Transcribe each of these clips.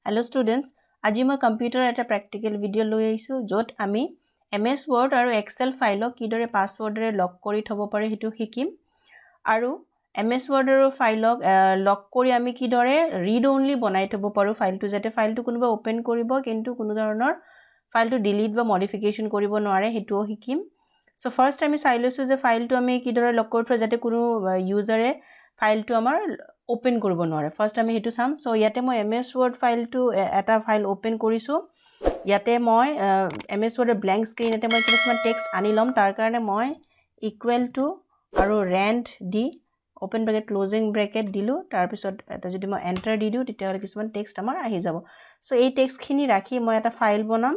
Hello students, আজি মই computer এটা প্ৰেক্টিকেল ভিডিও লৈ আহিছো যত আমি MS Word আৰু Excel ফাইলক কিদৰে পাসওয়াৰ্ডৰে লক কৰি থব পাৰে হেতু শিকিম আৰু MS Word আৰু ফাইলক লক কৰি আমি কিদৰে ৰিড অনলি বনাই থব পাৰো ফাইলটো যাতে ফাইলটো কোনোবা ওপেন কৰিব কিন্তু কোনো ধৰণৰ ফাইলটো ডিলিট বা মডিফিকেশন কৰিব নোৱাৰে হেতুও শিকিম সো ফাৰ্স্ট আমি চাই লৈছো যে ফাইলটো আমি কিদৰে লক কৰি থব যাতে কোনো ইউজাৰে ফাইলটো আমাৰ open কৰিব নোৱাৰে ফাৰ্স্ট আমি হেতু চাম সো ইয়াতে মই MS Word ফাইলটো এটা ফাইল ওপেন কৰিছো ইয়াতে মই MS Word ব্ল্যাঙ্ক স্ক্ৰীন এতে মই কিছুমান টেক্সট আনি লম তাৰ কাৰণে মই ইকুৱেল টু আৰু rand দি ওপেন ব্ৰেকেট ক্লোজিং ব্ৰেকেট দিলো তাৰ পিছত এটা যদি মই এন্টাৰ দি দিও তেতিয়া কিছুমান টেক্সট আমাৰ আহি যাব সো এই টেক্সট খিনি ৰাখি মই এটা ফাইল বনাম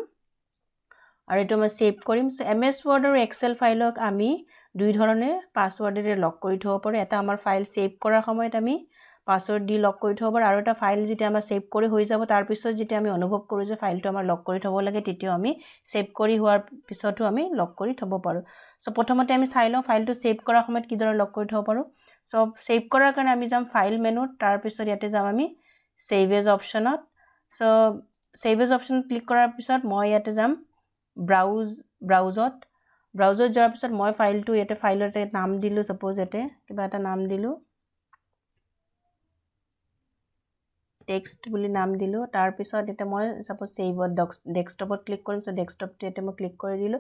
আৰু এটো মই সেভ কৰিম সো MS Word আৰু Excel ফাইলক আমি দুই ধৰণে পাসওয়াৰ্ডৰে লক কৰি থব পাৰো এটা আমাৰ ফাইল সেভ কৰাৰ সময়ত আমি পাসওয়াৰ্ড দি লক কৰি থব পাৰো আৰু এটা ফাইল যেটা আমাৰ সেভ কৰি হৈ যাব তাৰ পিছত যেটা আমি অনুভৱ কৰো যে ফাইলটো আমাৰ লক কৰি থব লাগে তেতিয়া আমি সেভ কৰি হোৱাৰ পিছতো আমি লক কৰি থব পাৰো সো প্ৰথমতে আমি চাই লওঁ ফাইলটো সেভ কৰাৰ সময়ত কিদৰে লক কৰি থব পাৰো সো সেভ কৰাৰ কাৰণে আমি যাম ফাইল মেনুত তাৰ পিছত ইয়াতে যাম আমি সেভ এজ অপচনত so save as option click কৰাৰ পিছত মই ইয়াতে যাম ব্ৰাউজত যোৱাৰ পিছত মই ফাইলটো ইয়াতে ফাইলতে নাম দিলো সপোজ ইয়াতে কিবা এটা নাম দিলো টেক্সট বুলি নাম দিলো তাৰ পিছত এটা মই সপোজ সেভ ডেস্কটপত ক্লিক কৰিম সো ডেস্কটপটো এটা মই ক্লিক কৰি দিলো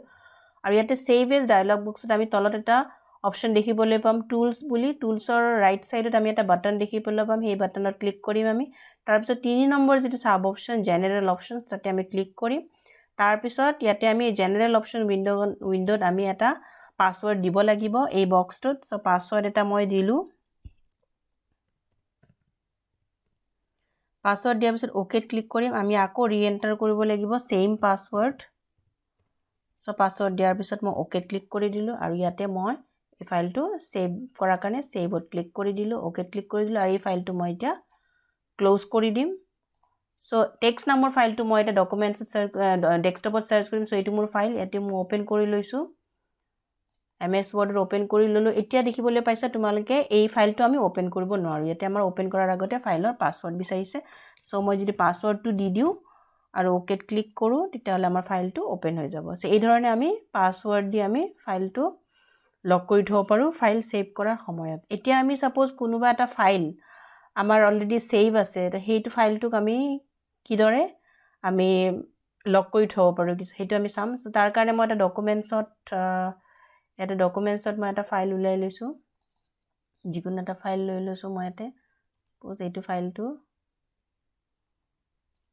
আৰু ইয়াতে সেভ এজ ডায়লগ বক্সত আমি তলত এটা অপচন দেখিবলৈ পাম টুলস বুলি টুলসৰ ৰাইট সাইডত আমি এটা বাটন দেখিবলৈ পাম সেই বাটনত ক্লিক কৰিম আমি তাৰ পিছত 3 নম্বৰ যেটো সাব অপচন জেনাৰেল অপচনস তাতে আমি ক্লিক কৰিম তাৰ পিছত ইয়াতে আমি জেনাৰেল অপচন উইন্ডোত আমি এটা পাসওয়াৰ্ড দিব লাগিব এই বক্সটোত সো পাসওয়াৰ্ড এটা মই দিলো পাসওয়াৰ্ড দিয়াৰ পিছত ওকে ক্লিক কৰিম আমি আকৌ ৰিএন্টাৰ কৰিব লাগিব সেম পাসওয়াৰ্ড সো পাসওয়াৰ্ড দিয়াৰ পিছত মই ওকে ক্লিক কৰি দিলো আৰু ইয়াতে মই এই ফাইলটো সেভ কৰাৰ কাৰণে সেভত ক্লিক কৰি দিলো ওকে ক্লিক কৰি দিলো আৰু এই ফাইলটো মই এতিয়া ক্লোজ কৰি দিম সো টেক্সট নামৰ ফাইলটো মই এটা ডকুমেন্টছত ডেস্কটপত সাৰ্চ কৰিম সো এটো মোৰ ফাইল এতে মই ওপেন কৰি লৈছো MS Word ওপেন কৰি ললো এতিয়া দেখিবলৈ পাইছা তোমালোকে এই ফাইলটো আমি ওপেন কৰিব নোৱাৰো ইয়াতে আমাৰ ওপেন কৰাৰ আগতে ফাইলৰ পাসওয়াৰ্ড বিচাৰিছে সো মই যদি পাসওয়াৰ্ডটো দি দিও আৰু ওকে ক্লিক কৰো তেতিয়ালে আমাৰ ফাইলটো ওপেন হৈ যাব সো এই ধৰণে আমি পাসওয়াৰ্ড দি আমি ফাইলটো লক কৰি থব পাৰো ফাইল সেভ কৰাৰ সময়ত এতিয়া আমি সপোজ কোনোবা এটা ফাইল আমাৰ অলৰেডি সেভ আছে হেতু ফাইলটোক আমি কিদৰে আমি লক কৰি থব পাৰো হেতু আমি চাম সো তাৰ কাৰণে মই এটা ডকুমেন্টছত মই এটা ফাইল উলাই লৈছো যিকোনো এটা ফাইল লৈ লৈছো মই এতে পোজ এইটো ফাইলটো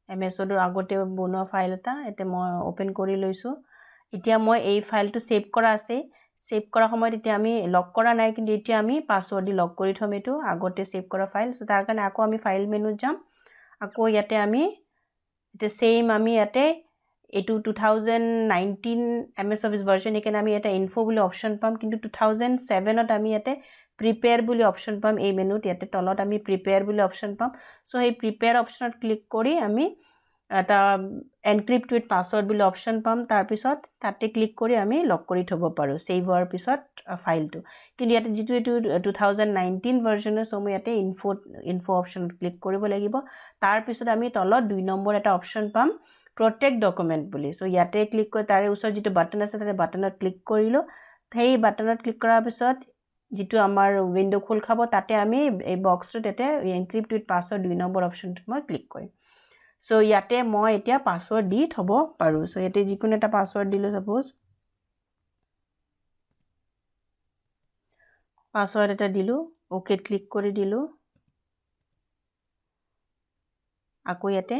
MS Word আগতে বনোৱা ফাইল এটা এতে মই ওপেন কৰি লৈছো এতিয়া মই এই ফাইলটো সেভ কৰা আছে সেভ কৰা সময়ত এতিয়া আমি লক কৰা নাই কিন্তু এতিয়া আমি পাসওয়াৰ্ড দি লক কৰি থম এটো আগতে সেভ কৰা ফাইল সো তাৰ কাৰণে আকৌ আমি ফাইল মেনুত যাম আকৌ ইয়াতে আমি এটা সেম আমি ইয়াতে এটো 2019 MS Office ভাৰ্চন একেন আমি এটা ইনফো বুলি অপচন পাম কিন্তু 2007 ত আমি ইয়াতে প্ৰিপেয়াৰ বুলি অপচন পাম এই মেনুত ইয়াতে তলত আমি প্ৰিপেয়াৰ বুলি অপচন পাম সো এই প্ৰিপেয়াৰ অপচনত ক্লিক কৰি আমি এটা এনক্ৰিপ্ট উইথ পাসওয়াৰ্ড বুলি অপচন পাম তাৰ পিছত তাতে ক্লিক কৰি আমি লক কৰি থব পাৰো সেভ হোৱাৰ পিছত ফাইলটো কিন্তু ইয়াতে যেটো এটো 2019 ভাৰ্চনৰ সো মই ইয়াতে ইনফো অপচনত ক্লিক কৰিব লাগিব তাৰ পিছত আমি তলত 2 নম্বৰ এটা অপচন পাম protect document বুলি সো ইয়াতে ক্লিক কৰি তাৰে ওচৰত যেটো বাটন আছে তাতে বাটনত ক্লিক কৰিলো সেই বাটনত ক্লিক কৰাৰ পিছত যেটো আমাৰ উইন্ডো খোল খাব তাতে আমি এই বক্সটোত এতে এনক্ৰিপ্ট উইথ পাসওয়াৰ্ড 2 নম্বৰ অপচনটো মই ক্লিক কৰিম সো ইয়াতে মই এতিয়া পাসওয়াৰ্ড দি থব পাৰো সো ইয়াতে যিকোনো এটা পাসওয়াৰ্ড দিলো সপোজ পাসওয়াৰ্ড এটা দিলো ওকে ক্লিক কৰি দিলো আকৌ ইয়াতে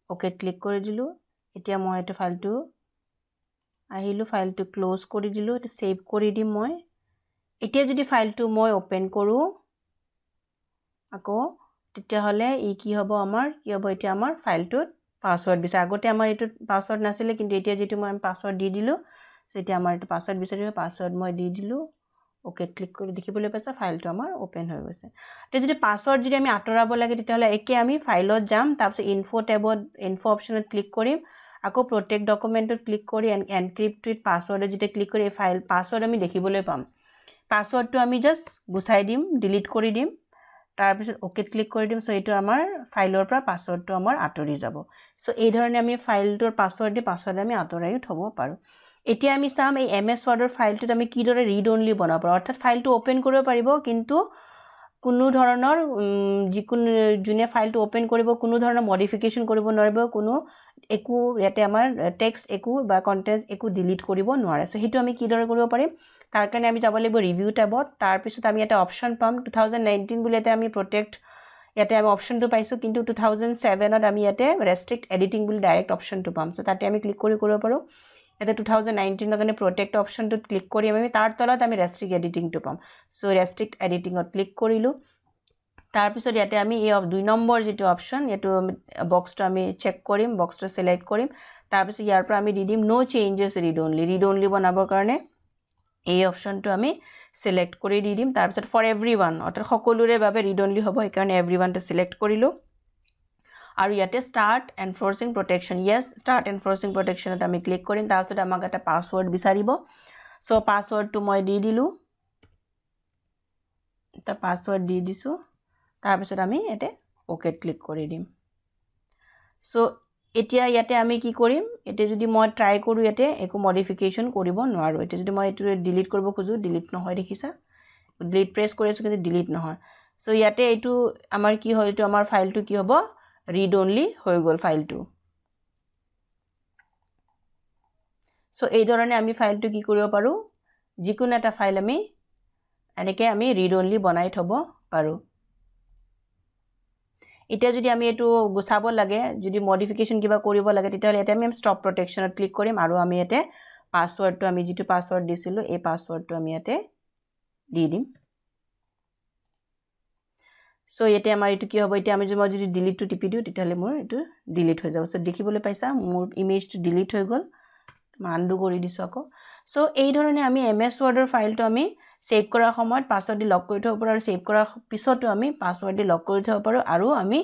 ওকে ক্লিক কৰি দিলো এতিয়া মই এটা ফাইলটো আহিলো ফাইলটো ক্লোজ কৰি দিলো এটা সেভ কৰি দিম মই এতিয়া যদি ফাইলটো মই ওপেন কৰো আকৌ তেতিয়া হলে ই কি হ'ব এতিয়া আমাৰ ফাইলটোত পাসওয়াৰ্ড বিচাৰ আগতে আমাৰ এটো পাসওয়াৰ্ড নাছিলে কিন্তু এতিয়া যেটো মই পাসওয়াৰ্ড দি দিলো সো এতিয়া আমাৰ এটো পাসওয়াৰ্ড বিচাৰিব পাসওয়াৰ্ড মই দি দিলো ওকে ক্লিক কৰি দেখিবলৈ পাইছা ফাইলটো আমাৰ ওপেন হৈ গৈছে তে যদি পাসওয়াৰ্ড যদি আমি আতৰাব লাগে তেতিয়ালে একে আমি ফাইলত যাম তাৰপিছত ইনফো টেবত ইনফো অপচনত ক্লিক কৰিম আকৌ protect documentত ক্লিক কৰি এনক্ৰিপ্ট উইথ পাসওয়াৰ্ড যেটা ক্লিক কৰি এই ফাইল পাসওয়াৰ্ড আমি দেখিবলৈ পাম পাসওয়াৰ্ডটো আমি জাস্ট গুছাই দিম ডিলিট কৰি দিম তাৰ পিছত ওকে ক্লিক কৰি দিম সো এটো আমাৰ ফাইলৰ পৰা পাসওয়াৰ্ডটো আমাৰ আতৰি যাব সো এই ধৰণে আমি ফাইলটোৰ পাসওয়াৰ্ড আমি আতৰাইও থব পাৰো এতিয়া আমি চাম এই এমএছ ওয়াৰ্ডৰ ফাইলটোত আমি কি দৰে ৰিড অনলি বনাব পাৰো অৰ্থাৎ ফাইলটো ওপেন কৰিব পাৰিব কিন্তু কোনো ধৰণৰ যিকোনো জুনে ফাইলটো ওপেন কৰিব কোনো ধৰণৰ মডিফিকেশন কৰিব নোৱাৰিব কোনো একো ইয়াতে আমাৰ টেক্সট একো বা কন্টেন্ট একো ডিলিট কৰিব নোৱাৰে সো হেতু আমি কি দৰে কৰিব পাৰিম তাৰ কাৰণে আমি যাব লাগিব ৰিভিউ ট্যাবত তাৰ পিছত আমি এটা অপচন পাম 2019 বুলিতে আমি প্ৰটেক্ট ইয়াতে আমি অপচনটো পাইছো কিন্তু 2007 ত আমি ইয়াতে ৰেষ্ট্ৰিক্ট এডিটিং বুলি ডাইৰেক্ট অপচনটো পাম সো তাতে আমি ক্লিক কৰিব পাৰো এটা 2019 ৰ কাৰণে প্ৰটেক্ট অপচনটো ক্লিক কৰি আমি তাৰ তলত আমি ৰেষ্ট্ৰিক্ট এডিটিংটো পাম সো ৰেষ্ট্ৰিক্ট এডিটিংত ক্লিক কৰিলো তাৰ পিছত ইয়াতে আমি এই 2 নম্বৰ যেটো অপচন এটো বক্সটো আমি চেক কৰিম বক্সটো সিলেক্ট কৰিম তাৰ পিছত ইয়াৰ পৰা আমি দি দিম নো চেঞ্জেছ ৰিড অনলি বনাবৰ কাৰণে এই অপচনটো আমি সিলেক্ট কৰি দি দিম তাৰ পিছত ফৰ এভৰিওয়ান অৰ্থাৎ সকলোৰে বাবে ৰিড অনলি হ'ব এই কাৰণে এভৰিওয়ানটো সিলেক্ট কৰিলো আৰু ইয়াতে স্টাৰ্ট এনফোৰ্সিং প্ৰটেকশন ইয়েস স্টাৰ্ট এনফোৰ্সিং প্ৰটেকশনত আমি ক্লিক কৰিম তাৰ পিছত আমাক এটা পাসওয়াৰ্ড বিচাৰিব সো পাসওয়াৰ্ডটো মই দি দিলো এটা পাসওয়াৰ্ড দি দিছো তাৰ পিছত আমি এতে ওকে ক্লিক কৰি দিম সো এতিয়া ইয়াতে আমি কি কৰিম এতে যদি মই ট্ৰাই কৰো ইয়াতে একো মডিফিকেশন কৰিব নোৱাৰো এতে যদি মই এটো ডিলিট কৰিব খুজো ডিলিট নহয় দেখিছা ডিলিট প্ৰেছ কৰিছো কিন্তু ডিলিট নহয় সো ইয়াতে এটো আমাৰ কি হয় এটো আমাৰ ফাইলটো কি হ'ব ৰিড অনলি হৈ গল ফাইলটো সো এই ধৰণে আমি ফাইলটো কি কৰিব পাৰো যিকোনো এটা ফাইল আমি এনেকে আমি ৰিড অনলি বনাই থব পাৰো এটা যদি আমি এটো গুছাব লাগে যদি মডিফিকেশন কিবা কৰিব লাগে তেতিয়ালে এটা আমি স্টপ প্ৰটেকশনত ক্লিক কৰিম আৰু আমি এতে পাসওয়াৰ্ডটো আমি যেটো পাসওয়াৰ্ড দিছিলো এই পাসওয়াৰ্ডটো আমি এতে দি দিম সো এতে আমাৰ এটো কি হ'ব এটা আমি যদি ডিলিট টু টিপি দিও তেতিয়ালে মোৰ এটো ডিলিট হৈ যাব সো দেখিবলৈ পাইছা মোৰ ইমেজটো ডিলিট হৈ গল আনডু কৰি দিছো আকৌ সো এই ধৰণে আমি এমএছ ওয়াৰ্ডৰ ফাইলটো আমি সেভ কৰাৰ সময়ত পাসওয়াৰ্ড দি লক কৰি থব পাৰো আৰু সেভ কৰাৰ পিছতো আমি পাসওয়াৰ্ড দি লক কৰি থব পাৰো আৰু আমি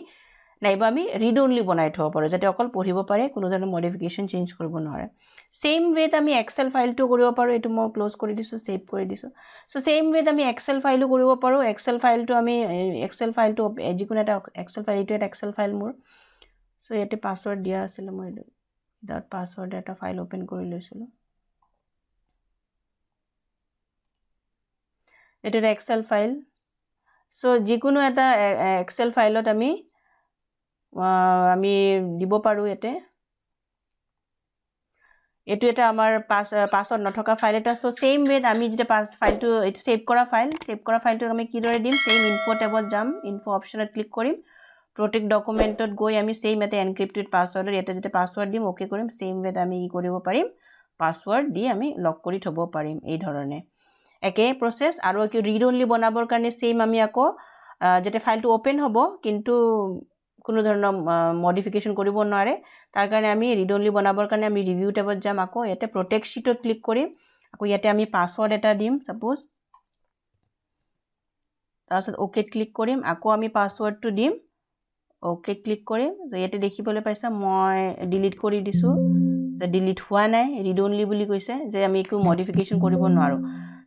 নাইবা আমি ৰিড অনলি বনাই থব পাৰো যাতে অকল পঢ়িব পাৰে কোনো ধৰণৰ মডিফিকেশন চেঞ্জ কৰিব নোৱাৰে সেম ওয়েত আমি এক্সেল ফাইলটো কৰিব পাৰো এটো মই ক্লোজ কৰি দিছো সেভ কৰি দিছো সো সেম ওয়েত আমি এক্সেল ফাইলও কৰিব পাৰো এক্সেল ফাইলটো আমি এক্সেল ফাইলটো যিকোনো এটা এক্সেল ফাইল এটো এটা এক্সেল ফাইল মোৰ সো ইয়াতে পাসওয়াৰ্ড দিয়া আছিল মই উইদাউট পাসওয়াৰ্ড এটা ফাইল ওপেন কৰি লৈছিলো এটো এটা এক্সেল ফাইল সো যিকোনো এটা এক্সেল ফাইলত আমি দিব পাৰো এতে এটো এটা আমাৰ পাসওয়াৰ্ড নথকা ফাইল এটা সো সেম ওয়েত আমি যেটা ফাইলটো এটো সেভ কৰা ফাইলটো আমি কি দৰে দিম সেম ইনফো ট্যাবত যাম ইনফো অপচনত ক্লিক কৰিম প্ৰটেক্ট ডকুমেন্টত গৈ আমি সেম এতে এনক্ৰিপ্টেড পাসওয়াৰ্ডৰ এটা যেটা পাসওয়াৰ্ড দিম ওকে কৰিম সেম ওয়েত আমি কি কৰিব পাৰিম পাসওয়াৰ্ড দি আমি লক কৰি থব পাৰিম এই ধৰণে একে প্ৰসেস আৰু কি ৰিড অনলি বনাবৰ কাৰণে সেম আমি আকৌ যেটা ফাইলটো ওপেন হ'ব কিন্তু কোনো ধৰণৰ মডিফিকেশন কৰিব নোৱাৰে তাৰ কাৰণে আমি ৰিড অনলি বনাবৰ কাৰণে আমি ৰিভিউ ট্যাবত যাম আকৌ ইয়াতে প্ৰটেক্ট শীটত ক্লিক কৰিম আকৌ ইয়াতে আমি পাসওয়াৰ্ড এটা দিম সাপোজ তাৰপিছত ওকে ক্লিক কৰিম আকৌ আমি পাসওয়াৰ্ডটো দিম ওকে ক্লিক কৰিম তো ইয়াতে দেখিবলৈ পাইছা মই ডিলিট কৰি দিছো ডিলিট হোৱা নাই ৰিড অনলি বুলি কৈছে যে আমি একো মডিফিকেশন কৰিব নোৱাৰো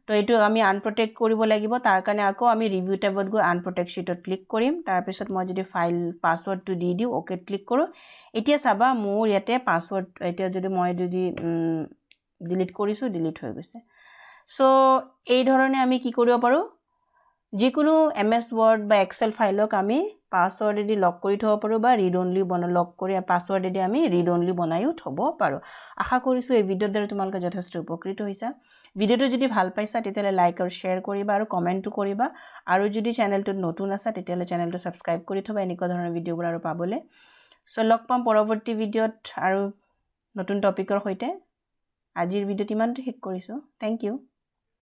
তো এটো আমি আনপ্ৰটেক্ট কৰিব লাগিব তাৰ কাৰণে আকৌ আমি ৰিভিউ ট্যাবত গৈ আনপ্ৰটেক্ট শীটত ক্লিক কৰিম তাৰ পিছত মই যদি ফাইল পাসওয়াৰ্ডটো দি দিও ওকে ক্লিক কৰো এতিয়া চাবা মোৰ ইয়াতে পাসওয়াৰ্ড এতিয়া যদি মই ডিলিট কৰিছো ডিলিট হৈ গৈছে সো এই ধৰণে আমি কি কৰিব পাৰো যিকোনো এমএছ ওয়াৰ্ড বা এক্সেল ফাইলক আমি পাসওয়াৰ্ড দি লক কৰি থব পাৰো বা ৰিড অনলি লক কৰি পাসওয়াৰ্ড দি আমি ৰিড অনলি বনাইও থব পাৰো আশা কৰিছো এই ভিডিঅ'ৰ দ্বাৰা তোমালোকে যথেষ্ট উপকৃত হৈছা ভিডিঅ'টো যদি ভাল পাইছা তেতিয়ালে লাইক আৰু শেয়াৰ কৰিবা আৰু কমেন্টও কৰিবা আৰু যদি চেনেলটো নতুন আছা তেতিয়ালে চেনেলটো সাবস্ক্ৰাইব কৰি থবা এনেকুৱা ধৰণৰ ভিডিঅ'বোৰ আৰু পাবলে সো লগ পাম পৰৱৰ্তী ভিডিঅ'ত আৰু নতুন টপিকৰ সৈতে আজিৰ ভিডিঅ'টো ইমানতে শেষ কৰিছো থ্যাংক ইউ